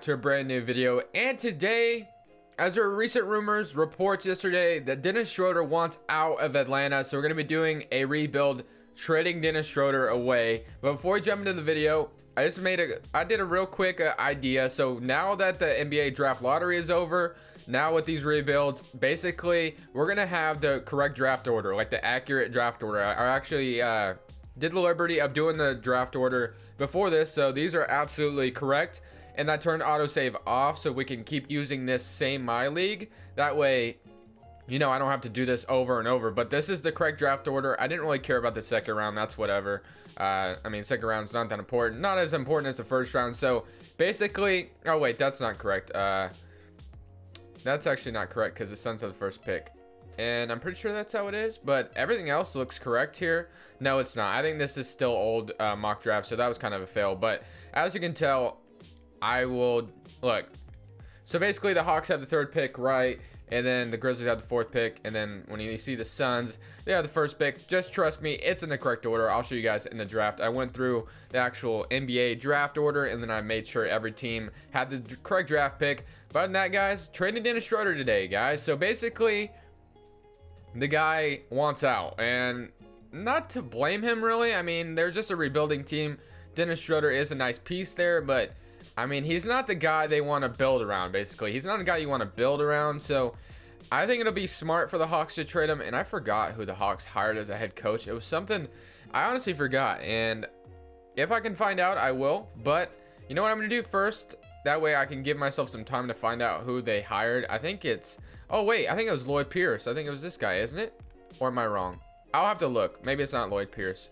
to a brand new video. And today, as there were recent reports yesterday that Dennis Schroder wants out of Atlanta, so we're going to be doing a rebuild, trading Dennis Schroder away. But before we jump into the video, I did a real quick idea. So now that the NBA draft lottery is over, now with these rebuilds, basically we're gonna have the correct draft order, like the accurate draft order. I actually did the liberty of doing the draft order before this, so these are absolutely correct. And I turned autosave off so we can keep using this same My League. That way, you know, I don't have to do this over and over. But this is the correct draft order. I didn't really care about the second round. That's whatever. I mean, second round's not that important. Not as important as the first round. So basically, oh wait, that's not correct. That's actually not correct because the Suns have the first pick. And I'm pretty sure that's how it is. But everything else looks correct here. No, it's not. I think this is still old mock draft. So that was kind of a fail. But as you can tell, I will look. So basically the Hawks have the third pick, right? And then the Grizzlies have the fourth pick. And then when you see the Suns, they have the first pick. Just trust me, it's in the correct order. I'll show you guys in the draft. I went through the actual NBA draft order, and then I made sure every team had the correct draft pick. But other than that, guys, trading Dennis Schroder today, guys. So basically, the guy wants out. And not to blame him, really. I mean, they're just a rebuilding team. Dennis Schroder is a nice piece there, but I mean, he's not the guy they want to build around, basically. He's not a guy you want to build around, so I think it'll be smart for the Hawks to trade him. And I forgot who the Hawks hired as a head coach. It was something I honestly forgot, and if I can find out, I will. But you know what I'm going to do first? That way I can give myself some time to find out who they hired. I think it's... Oh, wait. I think it was Lloyd Pierce. I think it was this guy, isn't it? Or am I wrong? I'll have to look. Maybe it's not Lloyd Pierce.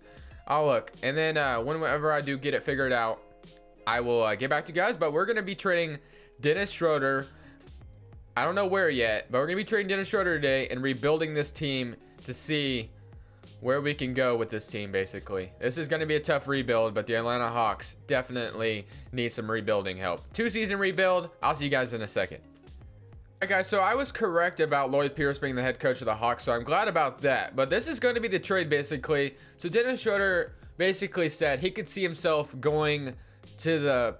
I'll look. And then whenever I do get it figured out, I will get back to you guys. But we're going to be trading Dennis Schroder. I don't know where yet, but we're going to be trading Dennis Schroder today and rebuilding this team to see where we can go with this team, basically. This is going to be a tough rebuild, but the Atlanta Hawks definitely need some rebuilding help. 2-season rebuild. I'll see you guys in a second. Alright, guys, so I was correct about Lloyd Pierce being the head coach of the Hawks, so I'm glad about that. But this is going to be the trade, basically. So Dennis Schroder basically said he could see himself going to the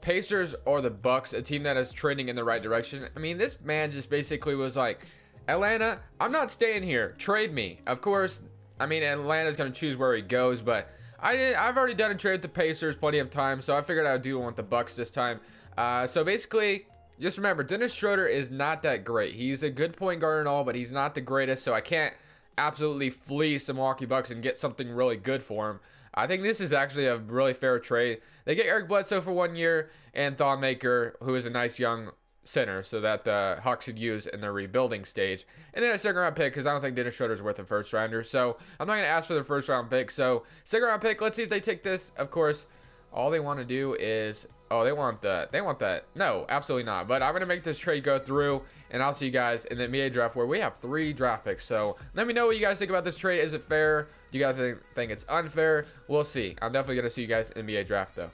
Pacers or the Bucks, a team that is trending in the right direction. I mean, this man just basically was like, Atlanta, I'm not staying here. Trade me. Of course, I mean, Atlanta's going to choose where he goes, but I've already done a trade with the Pacers plenty of times, so I figured I do want the Bucks this time. So basically, just remember, Dennis Schroder is not that great. He's a good point guard and all, but he's not the greatest, so I can't absolutely fleece the Milwaukee Bucks and get something really good for him. I think this is actually a really fair trade. They get Eric Bledsoe for 1 year and Thon Maker, who is a nice young center, so that the Hawks could use in their rebuilding stage. And then a second round pick, because I don't think Dennis Schroeder is worth a first rounder. So I'm not going to ask for the first round pick. So second round pick, let's see if they take this. Of course, all they want to do is, oh, they want that. No, absolutely not. But I'm going to make this trade go through, and I'll see you guys in the NBA draft where we have 3 draft picks. So let me know what you guys think about this trade. Is it fair? Do you guys think it's unfair? We'll see. I'm definitely going to see you guys in the NBA draft, though.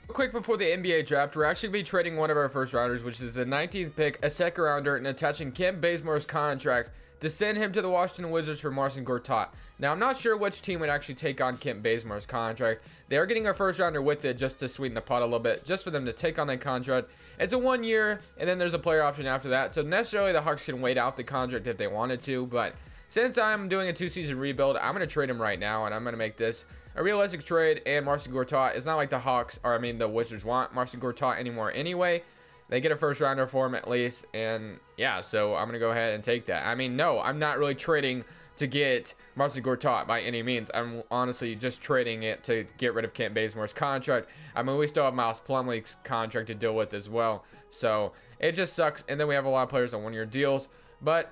Real quick before the NBA draft, we're actually going to be trading one of our first rounders, which is the 19th pick, a second rounder, and attaching Kent Bazemore's contract to send him to the Washington Wizards for Marcin Gortat. Now, I'm not sure which team would actually take on Kent Bazemore's contract. They are getting our first rounder with it just to sweeten the pot a little bit, just for them to take on that contract. It's a 1 year, and then there's a player option after that. So necessarily the Hawks can wait out the contract if they wanted to, but since I'm doing a 2-season rebuild, I'm going to trade him right now, and I'm going to make this a realistic trade. And Marcin Gortat, it's not like the Hawks, or I mean the Wizards want Marcin Gortat anymore anyway. They get a first rounder for him at least, and yeah, so I'm going to go ahead and take that. I mean, no, I'm not really trading to get Marcin Gortat by any means. I'm honestly just trading it to get rid of Kent Bazemore's contract. I mean, we still have Miles Plumlee's contract to deal with as well, so it just sucks. And then we have a lot of players on 1-year deals, but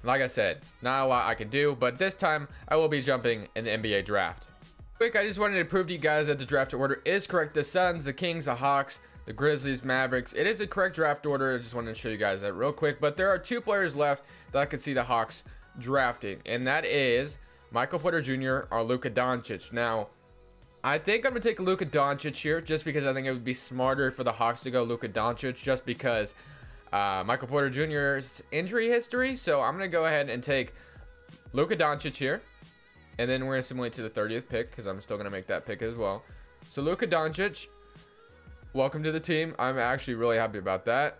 like I said, not a lot I can do, but this time I will be jumping in the NBA draft. Quick, I just wanted to prove to you guys that the draft order is correct. The Suns, the Kings, the Hawks, the Grizzlies, Mavericks. It is a correct draft order. I just wanted to show you guys that real quick. But there are 2 players left that I can see the Hawks drafting, and that is Michael Porter Jr. or Luka Doncic. Now, I think I'm going to take Luka Doncic here just because I think it would be smarter for the Hawks to go Luka Doncic just because Michael Porter Jr.'s injury history. So I'm going to go ahead and take Luka Doncic here. And then we're going to simulate to the 30th pick because I'm still going to make that pick as well. So Luka Doncic. welcome to the team. I'm actually really happy about that.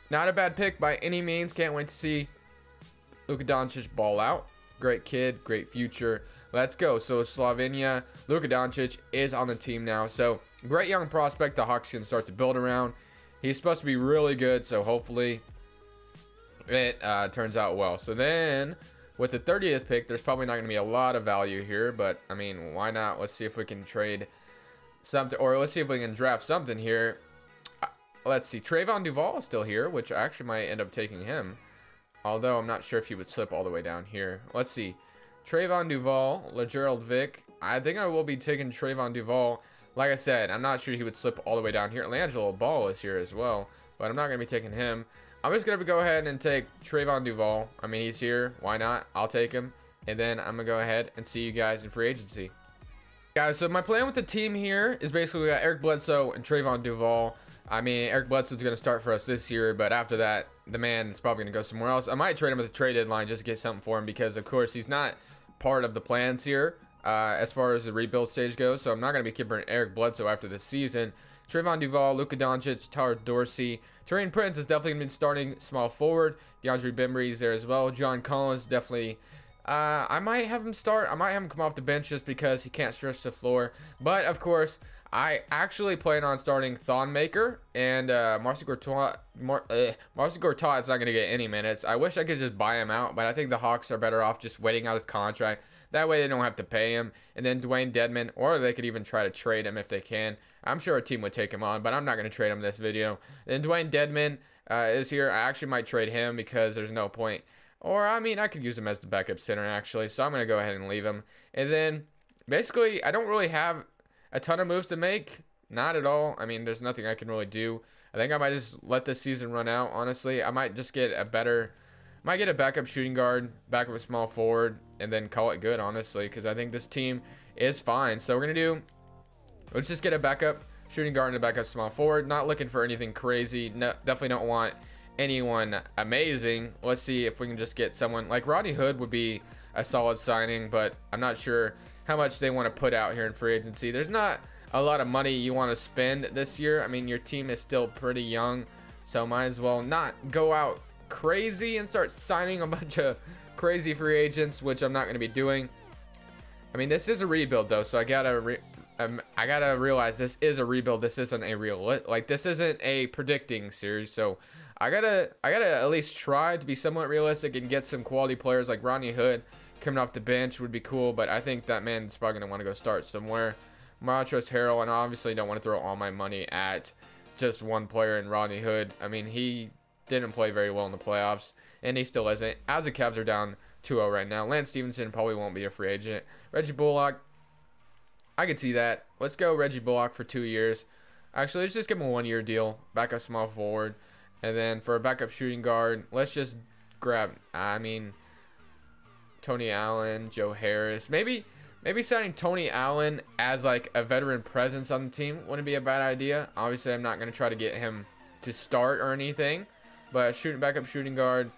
Not a bad pick by any means. Can't wait to see Luka Doncic ball out. Great kid, great future. Let's go. So Slovenia, Luka Doncic is on the team now. So great young prospect the Hawks can start to build around. He's supposed to be really good, so hopefully it turns out well. So then with the 30th pick, there's probably not going to be a lot of value here, but I mean, why not? Let's see if we can trade something, or let's see if we can draft something here. Let's see. Trayvon Duval is still here, which I actually might end up taking him. Although I'm not sure if he would slip all the way down here. Let's see. Trayvon Duval, LeGerald Vick. I think I will be taking Trayvon Duval. Like I said, I'm not sure he would slip all the way down here. LiAngelo Ball is here as well, but I'm not going to be taking him. I'm just going to go ahead and take Trayvon Duval. I mean, he's here. Why not? I'll take him. And then I'm going to go ahead and see you guys in free agency. Guys, so my plan with the team here is basically we got Eric Bledsoe and Trayvon Duval. I mean, Eric Bledsoe's going to start for us this year, but after that, the man is probably going to go somewhere else. I might trade him at the trade deadline just to get something for him because, of course, he's not part of the plans here as far as the rebuild stage goes. So I'm not going to be keeping Eric Bledsoe after this season. Trayvon Duval, Luka Doncic, Tyler Dorsey. Taurean Prince is definitely going to be starting small forward. DeAndre Bembry is there as well. John Collins definitely... I might have him start. I might have him come off the bench just because he can't stretch the floor. But, of course... I actually plan on starting Thonmaker and Marcin Gortat. Marcin Gortat is not going to get any minutes. I wish I could just buy him out, but I think the Hawks are better off just waiting out his contract. That way they don't have to pay him. And then Dwayne Dedmon, or they could even try to trade him if they can. I'm sure a team would take him on, but I'm not going to trade him this video. Then Dwayne Dedmon is here. I actually might trade him because there's no point. Or, I mean, I could use him as the backup center, actually. So I'm going to go ahead and leave him. And then, basically, I don't really have a ton of moves to make. Not at all. I mean, there's nothing I can really do. I think I might just let this season run out, honestly. I might just get a backup shooting guard, backup small forward, and then call it good, honestly, because I think this team is fine. So let's just get a backup shooting guard and a backup small forward. Not looking for anything crazy. No, definitely don't want anyone amazing. Let's see if we can just get someone like Rodney Hood would be a solid signing, but I'm not sure how much they want to put out here in free agency. There's not a lot of money you want to spend this year. I mean, your team is still pretty young, so might as well not go out crazy and start signing a bunch of crazy free agents, which I'm not going to be doing. I mean, this is a rebuild though, so I gotta realize this is a rebuild. This isn't a this isn't a predicting series, so I gotta at least try to be somewhat realistic and get some quality players like Rodney Hood coming off the bench would be cool, but I think that man's probably going to want to go start somewhere. Montrezl Harrell, and I obviously don't want to throw all my money at just one player in Rodney Hood. I mean, he didn't play very well in the playoffs, and he still isn't. As the Cavs are down 2-0 right now. Lance Stevenson probably won't be a free agent. Reggie Bullock, I could see that. Let's go Reggie Bullock for 2 years. Actually, let's just give him a 1-year deal. Backup small forward. And then for a backup shooting guard, let's just grab, Tony Allen, Joe Harris. Maybe signing Tony Allen as like a veteran presence on the team wouldn't be a bad idea. Obviously, I'm not going to try to get him to start or anything, but backup shooting guard,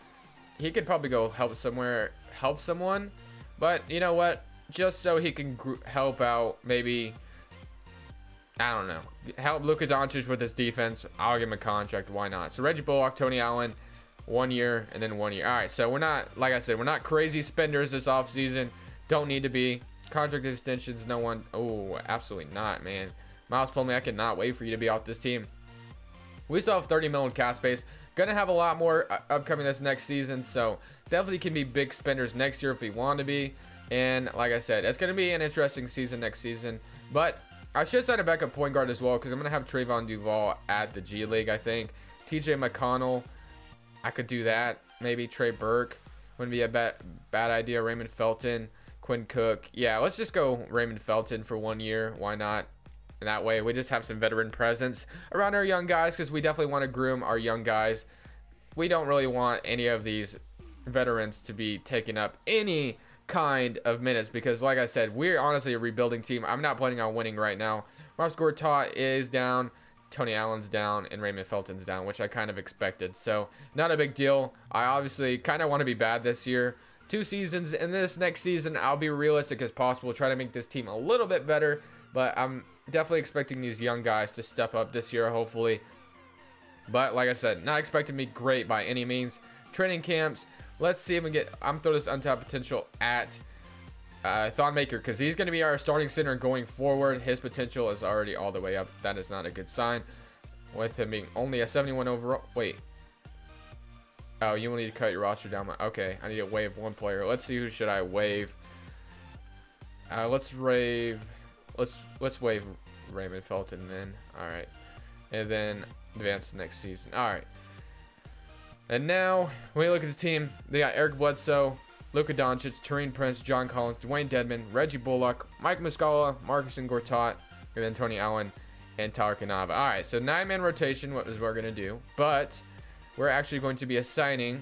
he could probably go help someone. But you know what? Just so he can help out, maybe, I don't know, help Luka Doncic with his defense, I'll give him a contract. Why not? So Reggie Bullock, Tony Allen, 1 year and then 1 year. All right, so we're not, like I said, we're not crazy spenders this offseason. Don't need to be. Contract extensions, no one. Oh, absolutely not, man. Miles told me I cannot wait for you to be off this team. We still have 30 million cap space. Gonna have a lot more upcoming this next season, so definitely can be big spenders next year if we want to be. And like I said, it's gonna be an interesting season next season. But I should sign a backup point guard as well because I'm gonna have Trayvon Duval at the G League. I think TJ McConnell, I could do that. Maybe Trey Burke wouldn't be a bad idea. Raymond Felton, Quinn Cook. Yeah, let's just go Raymond Felton for 1 year. Why not? And that way we just have some veteran presence around our young guys because we definitely want to groom our young guys. We don't really want any of these veterans to be taking up any kind of minutes because, like I said, we're honestly a rebuilding team. I'm not planning on winning right now. Marcin Gortat is down, Tony Allen's down, and Raymond Felton's down, which I kind of expected. So not a big deal. I obviously kind of want to be bad this year. 2 seasons, and this next season I'll be realistic as possible, try to make this team a little bit better. But I'm definitely expecting these young guys to step up this year, hopefully. But like I said, not expecting to be great by any means. Training camps, let's see if we get, I'm throwing this untapped potential at Thonmaker, because he's going to be our starting center going forward. His potential is already all the way up. That is not a good sign, with him being only a 71 overall. Wait. Oh, you will need to cut your roster down. Okay, I need to waive one player. Let's see, who should I waive? Let's waive Raymond Felton then. All right, and then advance to next season. All right. And now, when you look at the team, they got Eric Bledsoe, Luka Doncic, Taurean Prince, John Collins, Dwayne Dedmon, Reggie Bullock, Mike Muscala, Marcus Gortat, and then Tony Allen and Tyler Canava. All right, so 9-man rotation, what is what we're going to do. But we're actually going to be assigning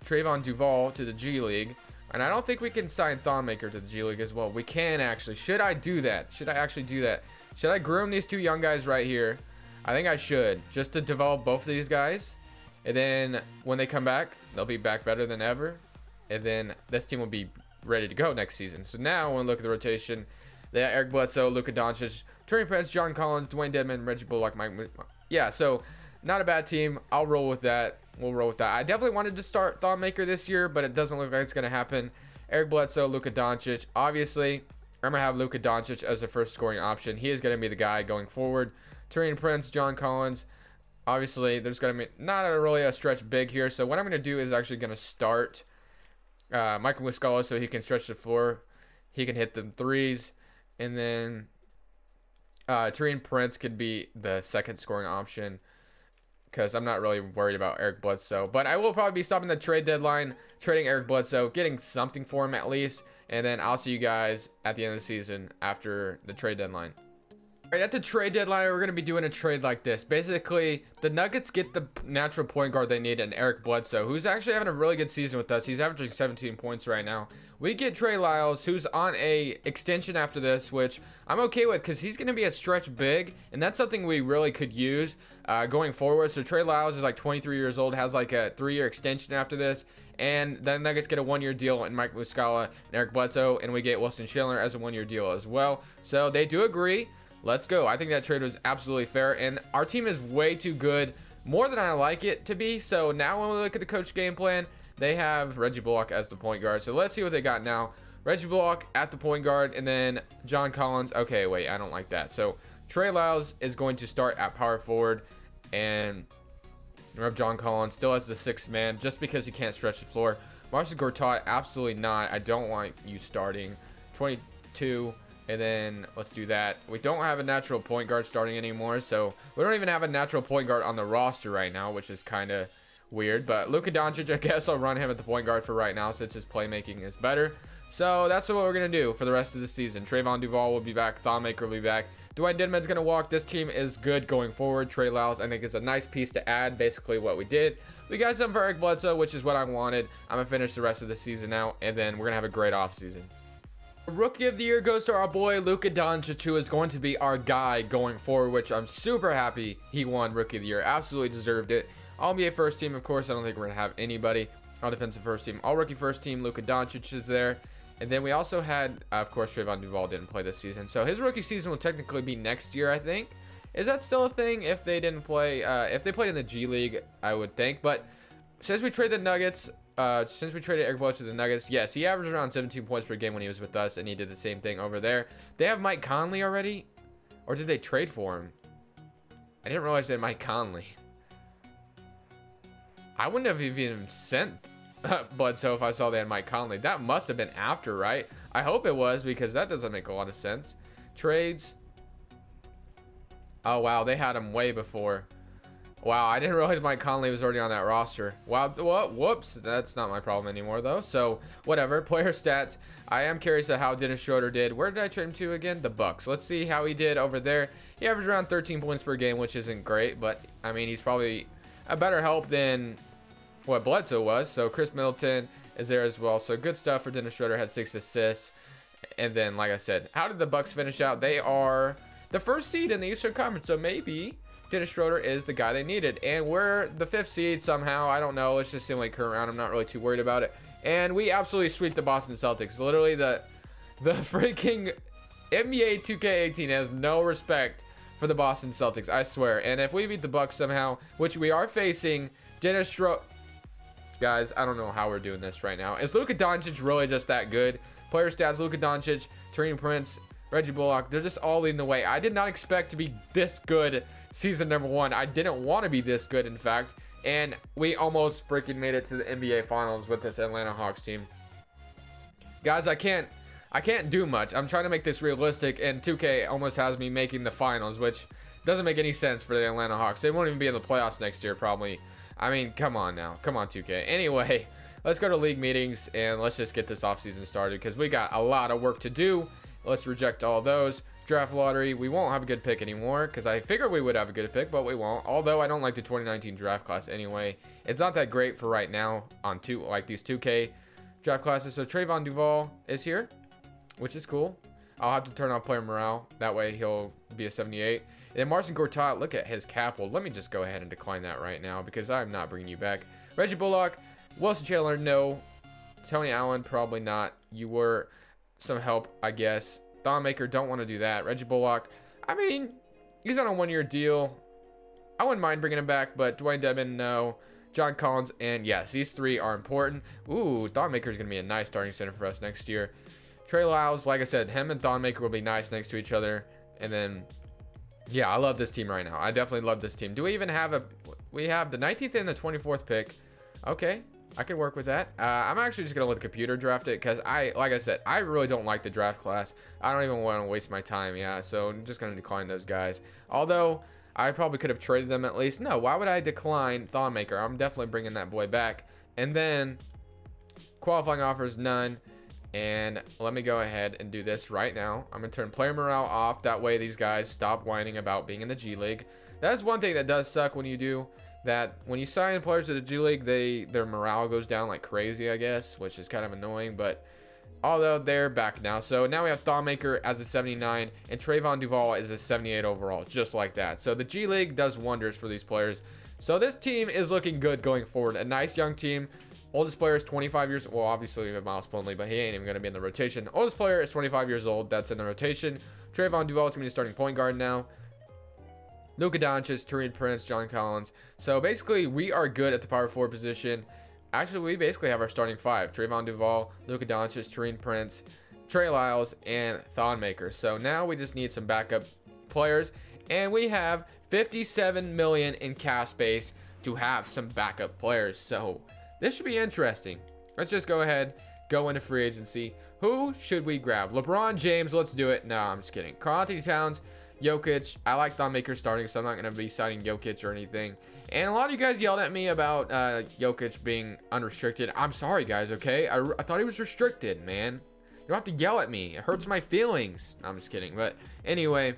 Trayvon Duval to the G League. And I don't think we can sign Thonmaker to the G League as well. We can actually. Should I do that? Should I actually do that? Should I groom these two young guys right here? I think I should, just to develop both of these guys. And then when they come back, they'll be back better than ever. And then this team will be ready to go next season. So now when we look at the rotation, they got Eric Bledsoe, Luka Doncic, Taurean Prince, John Collins, Dwayne Dedmon, Reggie Bullock, Mike. Yeah, so not a bad team. I'll roll with that. We'll roll with that. I definitely wanted to start Thonmaker this year, but it doesn't look like it's going to happen. Eric Bledsoe, Luka Doncic. Obviously, I'm going to have Luka Doncic as the first scoring option. He is going to be the guy going forward. Taurean Prince, John Collins. Obviously, there's going to be not really a stretch big here. So what I'm going to do is actually going to start Michael Muscala so he can stretch the floor. He can hit them threes. And then Taurean Prince could be the second scoring option, because I'm not really worried about Eric Bledsoe. But I will probably be stopping the trade deadline, trading Eric Bledsoe, getting something for him at least. And then I'll see you guys at the end of the season after the trade deadline. All right, at the trade deadline, we're going to be doing a trade like this. Basically, the Nuggets get the natural point guard they need in Eric Bledsoe, who's actually having a really good season with us. He's averaging 17 points right now. We get Trey Lyles, who's on a extension after this, which I'm okay with, because he's going to be a stretch big, and that's something we really could use going forward. So Trey Lyles is like 23 years old, has like a 3-year extension after this, and then Nuggets get a 1-year deal in Mike Muscala and Eric Bledsoe, and we get Wilson Chandler as a 1-year deal as well. So they do agree. Let's go. I think that trade was absolutely fair, and our team is way too good, more than I like it to be. So now when we look at the coach game plan, they have Reggie Bullock as the point guard. So let's see what they got now. Reggie Bullock at the point guard, and then John Collins. Okay, wait, I don't like that. So Trey Lyles is going to start at power forward, and John Collins still has the 6th man just because he can't stretch the floor. Marcus Gortat, absolutely not. I don't want you starting. 22. And then let's do that. We don't have a natural point guard starting anymore, so we don't even have a natural point guard on the roster right now, which is kind of weird. But Luka Doncic, I guess I'll run him at the point guard for right now since his playmaking is better. So that's what we're going to do for the rest of the season. Trayvon Duval will be back. Thonmaker will be back. Dwayne Dedmon's going to walk. This team is good going forward. Trey Lyles, I think, is a nice piece to add, basically what we did. We got something for Eric Bledsoe, which is what I wanted. I'm going to finish the rest of the season out, and then we're going to have a great offseason. Rookie of the year goes to our boy Luka Doncic, who is going to be our guy going forward, which I'm super happy he won Rookie of the Year. Absolutely deserved it. All NBA first team, of course. I don't think we're going to have anybody on defensive first team. All rookie first team, Luka Doncic is there. And then we also had, of course, Trayvon Duval didn't play this season. So his rookie season will technically be next year, I think. Is that still a thing if they didn't play? If they played in the G League, I would think. But since we traded the Nuggets, since we traded Eric Bledsoe to the Nuggets, yes, he averaged around 17 points per game when he was with us, and he did the same thing over there. They have Mike Conley already? Or did they trade for him? I didn't realize they had Mike Conley. I wouldn't have even sent Bledsoe if I saw they had Mike Conley. That must have been after, right? I hope it was, because that doesn't make a lot of sense. Trades. Oh, wow, they had him way before. Wow, I didn't realize Mike Conley was already on that roster. Wow, whoops. That's not my problem anymore, though. So, whatever. Player stats. I am curious at how Dennis Schroder did. Where did I trade him to again? The Bucks. Let's see how he did over there. He averaged around 13 points per game, which isn't great. But, I mean, he's probably a better help than what Bledsoe was. So, Chris Middleton is there as well. So, good stuff for Dennis Schroder. Had 6 assists. And then, like I said, how did the Bucks finish out? They are the 1st seed in the Eastern Conference. So, maybe Dennis Schroder is the guy they needed. And we're the 5th seed somehow. I don't know. Let's just simulate current round. I'm not really too worried about it. And we absolutely sweep the Boston Celtics. Literally the freaking NBA 2K18 has no respect for the Boston Celtics, I swear. And if we beat the Bucks somehow, which we are facing, Dennis Schroder... Guys, I don't know how we're doing this right now. Is Luka Doncic really just that good? Player stats, Luka Doncic, Taurean Prince, Reggie Bullock, they're just all leading the way. I did not expect to be this good season number 1. I didn't want to be this good, in fact. And we almost freaking made it to the NBA Finals with this Atlanta Hawks team. Guys, I can't do much. I'm trying to make this realistic, and 2K almost has me making the finals, which doesn't make any sense for the Atlanta Hawks. They won't even be in the playoffs next year, probably. I mean, come on now. Come on, 2K. Anyway, let's go to league meetings, and let's just get this offseason started, because we got a lot of work to do. Let's reject all those. Draft lottery, we won't have a good pick anymore, because I figured we would have a good pick, but we won't. Although I don't like the 2019 draft class anyway. It's not that great for right now on these 2K draft classes. So Trayvon Duval is here, which is cool. I'll have to turn off player morale. That way he'll be a 78. And then Marcin Gortat, look at his cap hold. Let me just go ahead and decline that right now because I'm not bringing you back. Reggie Bullock, Wilson Chandler, no. Tony Allen, probably not. You were some help, I guess. Don Maker, don't want to do that. Reggie Bullock, I mean, he's on a 1-year deal. I wouldn't mind bringing him back, but Dwayne Dedmon, no. John Collins, and yes, these three are important. Ooh, Don Maker is going to be a nice starting center for us next year. Trey Lyles, like I said, him and Don Maker will be nice next to each other. And then, yeah, I love this team right now. I definitely love this team. Do we even have we have the 19th and the 24th pick. Okay, I can work with that. I'm actually just going to let the computer draft it because like I said, I really don't like the draft class. I don't even want to waste my time, yeah. So I'm just going to decline those guys. Although, I probably could have traded them at least. No, why would I decline Thonmaker? I'm definitely bringing that boy back. And then, qualifying offers, none. And let me go ahead and do this right now. I'm going to turn player morale off. That way these guys stop whining about being in the G League. That's one thing that does suck when you do that. When you sign players to the G League, their morale goes down like crazy, I guess, which is kind of annoying. But although they're back now. So now we have Thonmaker as a 79 and Trayvon Duval is a 78 overall, just like that. So the G League does wonders for these players. So this team is looking good going forward. A nice young team. Oldest player is 25 years. Well, obviously we have Miles Plumlee, but he ain't even going to be in the rotation. Oldest player is 25 years old. That's in the rotation. Trayvon Duval is going to be the starting point guard now. Luka Doncic, Taurean Prince, John Collins. So basically we are good at the power forward position. Actually, we basically have our starting 5. Trayvon Duval, Luka Doncic, Taurean Prince, Trey Lyles, and Thonmaker. So now we just need some backup players. And we have $57 million in cap space to have some backup players. So this should be interesting. Let's just go ahead, go into free agency. Who should we grab? LeBron James, let's do it. No, I'm just kidding. Karl-Anthony Towns, Jokic. I like Thonmaker starting, so I'm not going to be signing Jokic or anything. And a lot of you guys yelled at me about Jokic being unrestricted. I'm sorry, guys, okay? I thought he was restricted, man. You don't have to yell at me. It hurts my feelings. No, I'm just kidding. But anyway,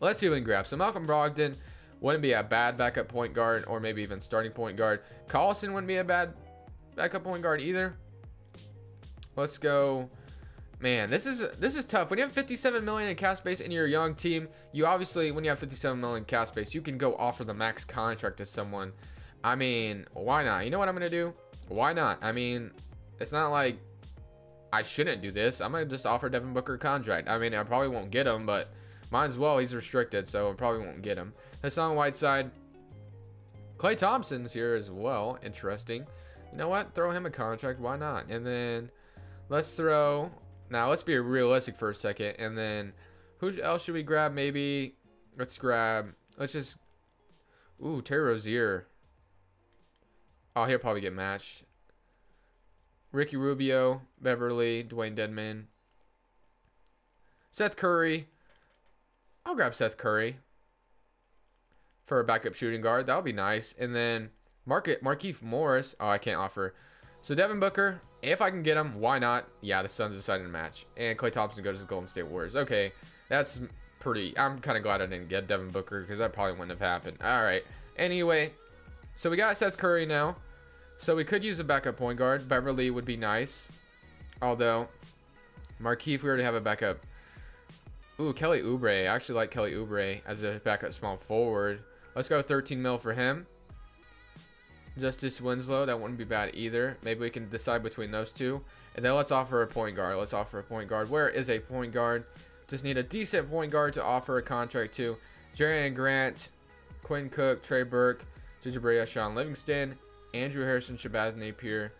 let's see if we can grab. So Malcolm Brogdon wouldn't be a bad backup point guard or maybe even starting point guard. Collison wouldn't be a bad backup point guard either. Let's go. Man, this is tough. When you have 57 million in cap space in your young team, you obviously, when you have 57 million in cap space, you can go offer the max contract to someone. I mean, why not? You know what I'm going to do? Why not? I mean, it's not like I shouldn't do this. I'm going to just offer Devin Booker a contract. I mean, I probably won't get him, but might as well. He's restricted, so I probably won't get him. Hassan Whiteside. Klay Thompson's here as well. Interesting. You know what? Throw him a contract. Why not? And then let's throw... Now, let's be realistic for a second. And then, who else should we grab? Maybe, let's just... Ooh, Terry Rozier. Oh, he'll probably get matched. Ricky Rubio, Beverly, Dwayne Dedmon. Seth Curry. I'll grab Seth Curry for a backup shooting guard. That'll be nice. And then, Markieff Morris. Oh, I can't offer... So Devin Booker, if I can get him, why not? Yeah, the Suns decided to match. And Klay Thompson goes to the Golden State Warriors. Okay, that's pretty... I'm kind of glad I didn't get Devin Booker because that probably wouldn't have happened. All right. Anyway, so we got Seth Curry now. So we could use a backup point guard. Beverly would be nice. Although, Markieff, we already have a backup. Ooh, Kelly Oubre. I actually like Kelly Oubre as a backup small forward. Let's go 13 mil for him. Justice Winslow, that wouldn't be bad either. Maybe we can decide between those two. And then let's offer a point guard. Let's offer a point guard. Where is a point guard? Just need a decent point guard to offer a contract to. Jerry Grant, Quinn Cook, Trey Burke, Gigi Brea, Sean Livingston, Andrew Harrison, Shabazz Napier,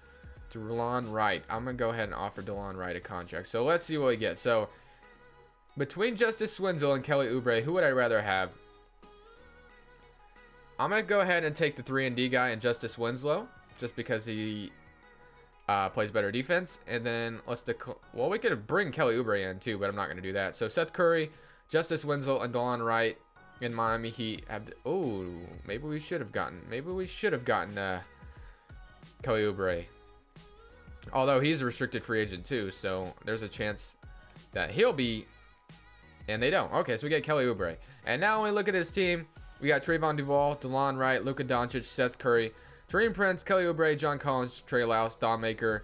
DeLon Wright. I'm going to go ahead and offer DeLon Wright a contract. So let's see what we get. So between Justice Winslow and Kelly Oubre, who would I rather have? I'm going to go ahead and take the 3-and-D guy and Justice Winslow, just because he plays better defense. And then well, we could bring Kelly Oubre in too, but I'm not going to do that. So Seth Curry, Justice Winslow, and DeLon Wright in Miami Heat have maybe we should have gotten Kelly Oubre. Although he's a restricted free agent too, so there's a chance that he'll be, and they don't. Okay, so we get Kelly Oubre. And now when we look at this team, we got Trayvon Duval, DeLon Wright, Luka Doncic, Seth Curry, Taurean Prince, Kelly Oubre, John Collins, Trey Lyles, Thon Maker.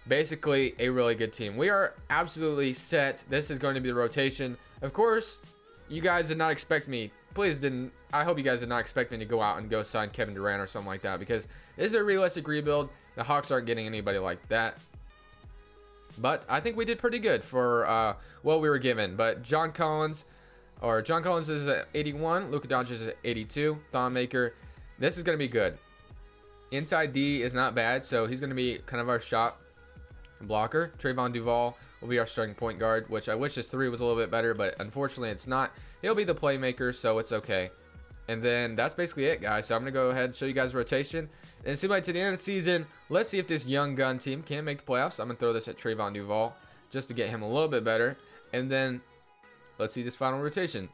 Basically a really good team. We are absolutely set. This is going to be the rotation. Of course, you guys did not expect me. I hope you guys did not expect me to go out and go sign Kevin Durant or something like that, because this is a realistic rebuild. The Hawks aren't getting anybody like that. But I think we did pretty good for what we were given. But John Collins is at 81. Luka Doncic is at 82. Thon Maker. This is going to be good. Inside D is not bad, so he's going to be kind of our shot blocker. Trayvon Duval will be our starting point guard, which I wish his 3 was a little bit better, but unfortunately it's not. He'll be the playmaker, so it's okay. And then that's basically it, guys. So I'm going to go ahead and show you guys rotation. And it seems like to the end of the season, let's see if this young gun team can make the playoffs. I'm going to throw this at Trayvon Duval just to get him a little bit better. And then let's see this final rotation.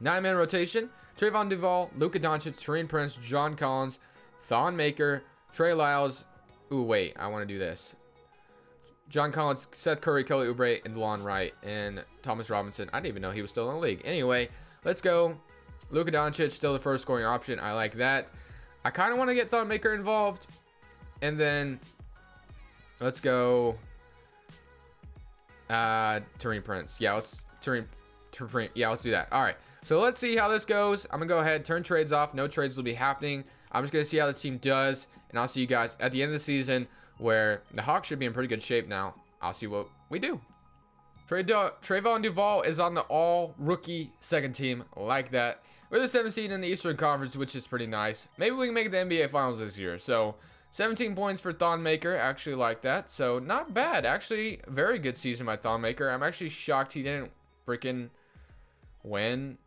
9-man rotation. Trayvon Duval, Luka Doncic, Taurean Prince, John Collins, Thon Maker, Trey Lyles. Ooh, wait. I want to do this. John Collins, Seth Curry, Kelly Oubre, and DeLon Wright, and Thomas Robinson. I didn't even know he was still in the league. Anyway, let's go. Luka Doncic, still the first scoring option. I like that. I kind of want to get Thon Maker involved. And then let's go Taurean Prince. Yeah, let's let's do that. All right. So let's see how this goes. I'm going to go ahead, turn trades off. No trades will be happening. I'm just going to see how this team does, and I'll see you guys at the end of the season, where the Hawks should be in pretty good shape now. I'll see what we do. Trayvon Duval is on the all-rookie second team, like that. We're the 7th seed in the Eastern Conference, which is pretty nice. Maybe we can make the NBA Finals this year. So 17 points for Thon Maker. Actually like that. So not bad. Actually, very good season by Thon Maker. I'm actually shocked he didn't freaking win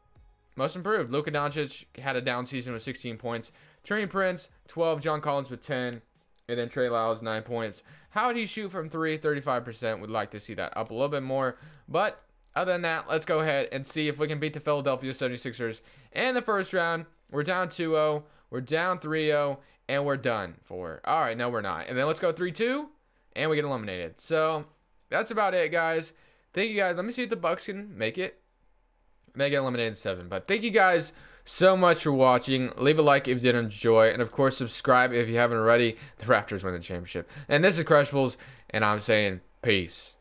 Most Improved. Luka Doncic had a down season with 16 points. Taurean Prince, 12. John Collins with 10. And then Trey Lyles, 9 points. How did he shoot from 3? 35%. Would like to see that up a little bit more. But other than that, let's go ahead and see if we can beat the Philadelphia 76ers in the first round. We're down 2-0. We're down 3-0. And we're done for. All right, no, we're not. And then let's go 3-2. And we get eliminated. So that's about it, guys. Thank you, guys. Let me see if the Bucks can make it. They get eliminated in 7. But thank you, guys, so much for watching. Leave a like if you did enjoy. And, of course, subscribe if you haven't already. The Raptors win the championship. And this is Crushables, and I'm saying peace.